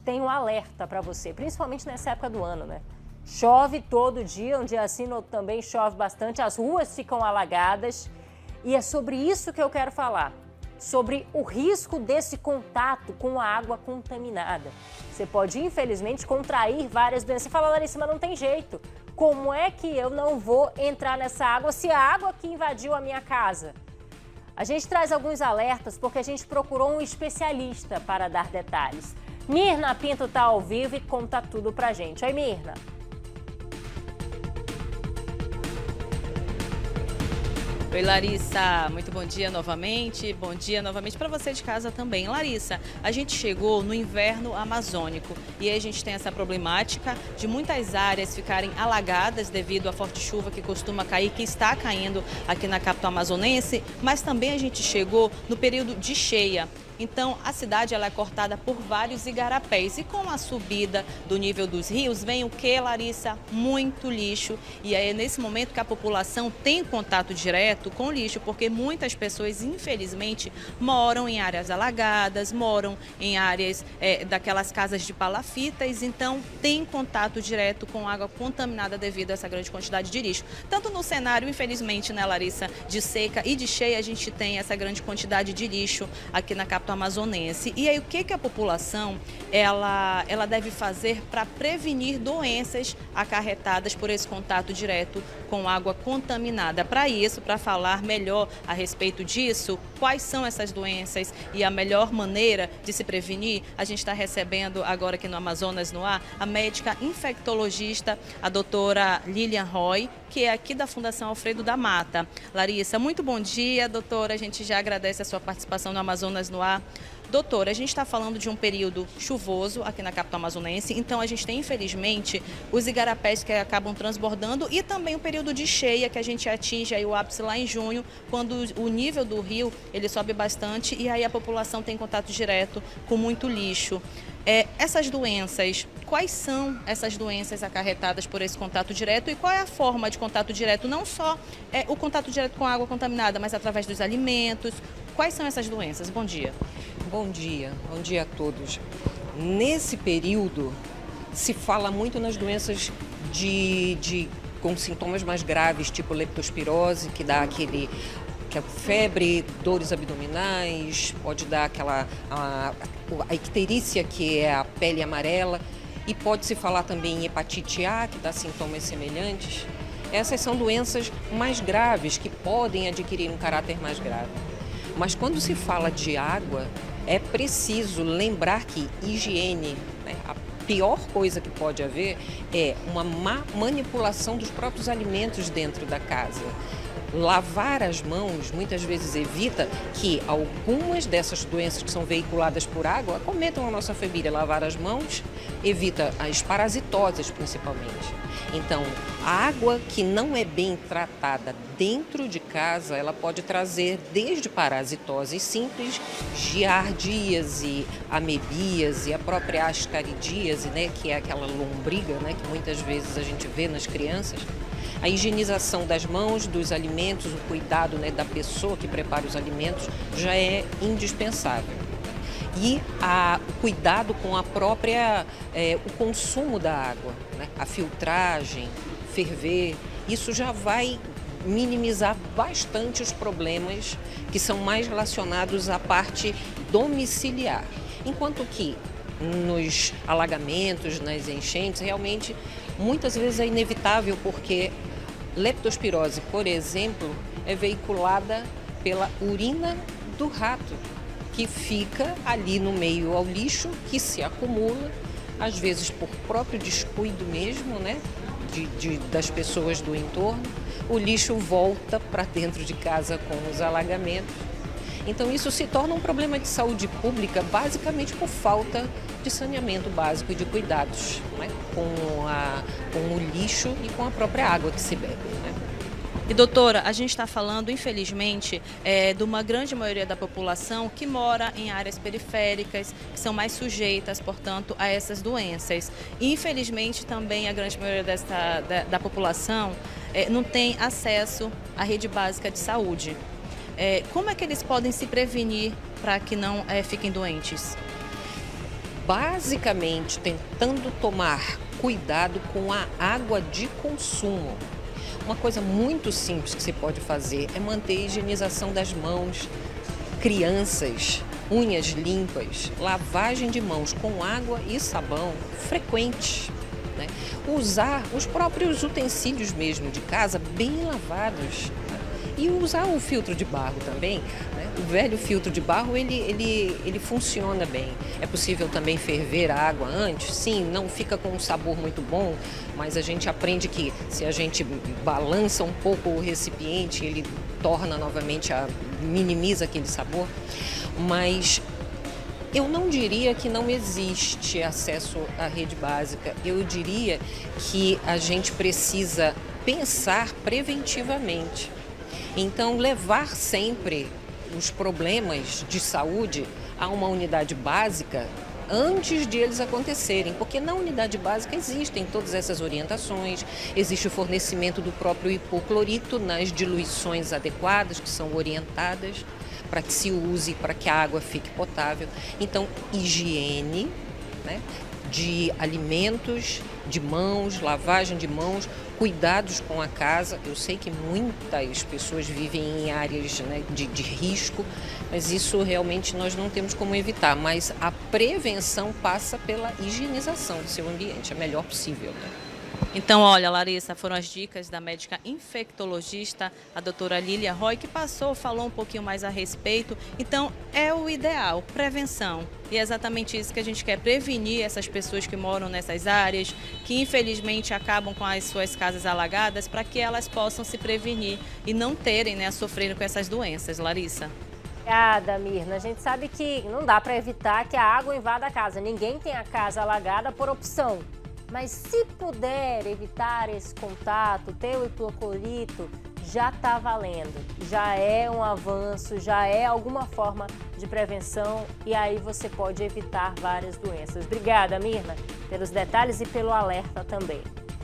tem um alerta para você, principalmente nessa época do ano, né? Chove todo dia, um dia assim também chove bastante, as ruas ficam alagadas e é sobre isso que eu quero falar, sobre o risco desse contato com a água contaminada. Você pode, infelizmente, contrair várias doenças. Você fala, Larissa, mas não tem jeito. Como é que eu não vou entrar nessa água se a água que invadiu a minha casa? A gente traz alguns alertas porque a gente procurou um especialista para dar detalhes. Mirna Pinto está ao vivo e conta tudo pra gente. Oi, Mirna. Oi, Larissa, muito bom dia novamente para você de casa também. Larissa, a gente chegou no inverno amazônico e aí a gente tem essa problemática de muitas áreas ficarem alagadas devido à forte chuva que costuma cair, que está caindo aqui na capital amazonense, mas também a gente chegou no período de cheia. Então, a cidade ela é cortada por vários igarapés e com a subida do nível dos rios vem o que, Larissa? Muito lixo. E é nesse momento que a população tem contato direto com o lixo, porque muitas pessoas, infelizmente, moram em áreas alagadas, moram em áreas daquelas casas de palafitas, então tem contato direto com água contaminada devido a essa grande quantidade de lixo. Tanto no cenário, infelizmente, né, Larissa, de seca e de cheia, a gente tem essa grande quantidade de lixo aqui na capital amazonense. E aí o que a população ela deve fazer para prevenir doenças acarretadas por esse contato direto com água contaminada? Para isso, para falar melhor a respeito disso, quais são essas doenças e a melhor maneira de se prevenir, a gente está recebendo agora aqui no Amazonas no Ar a médica infectologista, a doutora Lilian Roy, que é aqui da Fundação Alfredo da Mata. Larissa, muito bom dia, doutora. A gente já agradece a sua participação no Amazonas no Ar. Doutora, a gente está falando de um período chuvoso aqui na capital amazonense, então a gente tem, infelizmente, os igarapés que acabam transbordando e também o período de cheia, que a gente atinge aí o ápice lá em junho, quando o nível do rio ele sobe bastante e aí a população tem contato direto com muito lixo. Essas doenças, quais são essas doenças acarretadas por esse contato direto e qual é a forma de contato direto? Não só o contato direto com a água contaminada, mas através dos alimentos. Quais são essas doenças? Bom dia. Bom dia a todos. Nesse período se fala muito nas doenças com sintomas mais graves, tipo leptospirose, que dá que é febre, dores abdominais, pode dar a icterícia, que é a pele amarela, e pode-se falar também em hepatite A, que dá sintomas semelhantes. Essas são doenças mais graves, que podem adquirir um caráter mais grave. Mas quando se fala de água, é preciso lembrar que higiene, né, a pior coisa que pode haver é uma má manipulação dos próprios alimentos dentro da casa. Lavar as mãos muitas vezes evita que algumas dessas doenças que são veiculadas por água acometam a nossa família. Lavar as mãos evita as parasitoses, principalmente. Então, a água que não é bem tratada dentro de casa, ela pode trazer desde parasitoses simples, giardíase, amebíase, a própria ascaridíase, né, que é aquela lombriga, né, que muitas vezes a gente vê nas crianças. A higienização das mãos, dos alimentos, o cuidado, né, da pessoa que prepara os alimentos já é indispensável. E o cuidado com a própria, o consumo da água, né, a filtragem, ferver, isso já vai minimizar bastante os problemas que são mais relacionados à parte domiciliar. Enquanto que nos alagamentos, nas enchentes, realmente muitas vezes é inevitável, porque leptospirose, por exemplo, é veiculada pela urina do rato, que fica ali no meio ao lixo, que se acumula, às vezes por próprio descuido mesmo, né, das pessoas do entorno. O lixo volta para dentro de casa com os alagamentos. Então isso se torna um problema de saúde pública, basicamente por falta de saneamento básico e de cuidados, né, com o lixo e com a própria água que se bebe, né? E doutora, a gente está falando, infelizmente, de uma grande maioria da população que mora em áreas periféricas, que são mais sujeitas, portanto, a essas doenças. E, infelizmente, também a grande maioria da população não tem acesso à rede básica de saúde. Como é que eles podem se prevenir para que não fiquem doentes? basicamente tentando tomar cuidado com a água de consumo. Uma coisa muito simples que você pode fazer é manter a higienização das mãos, crianças, unhas limpas, lavagem de mãos com água e sabão frequentes, né? Usar os próprios utensílios mesmo de casa bem lavados, né? E usar o filtro de barro também, né? O velho filtro de barro, ele funciona bem. É possível também ferver a água antes? Sim, não fica com um sabor muito bom, mas a gente aprende que se a gente balança um pouco o recipiente, ele torna novamente, minimiza aquele sabor. Mas eu não diria que não existe acesso à rede básica. Eu diria que a gente precisa pensar preventivamente. Então, levar sempre os problemas de saúde a uma unidade básica antes de eles acontecerem, porque na unidade básica existem todas essas orientações, existe o fornecimento do próprio hipoclorito nas diluições adequadas, que são orientadas para que se use, para que a água fique potável. Então, higiene, né, de alimentos, de mãos, lavagem de mãos, cuidados com a casa. Eu sei que muitas pessoas vivem em áreas, né, de risco, mas isso realmente nós não temos como evitar. Mas a prevenção passa pela higienização do seu ambiente, a melhor possível, né? Então, olha, Larissa, foram as dicas da médica infectologista, a doutora Lília Roy, que falou um pouquinho mais a respeito. Então, é o ideal, prevenção. E é exatamente isso que a gente quer, prevenir essas pessoas que moram nessas áreas, que infelizmente acabam com as suas casas alagadas, para que elas possam se prevenir e não terem, né, sofrendo com essas doenças. Larissa. Obrigada, Mirna. A gente sabe que não dá para evitar que a água invada a casa. Ninguém tem a casa alagada por opção. Mas se puder evitar esse contato, ter o hipoclorito, já está valendo. Já é um avanço, já é alguma forma de prevenção e aí você pode evitar várias doenças. Obrigada, Mirna, pelos detalhes e pelo alerta também.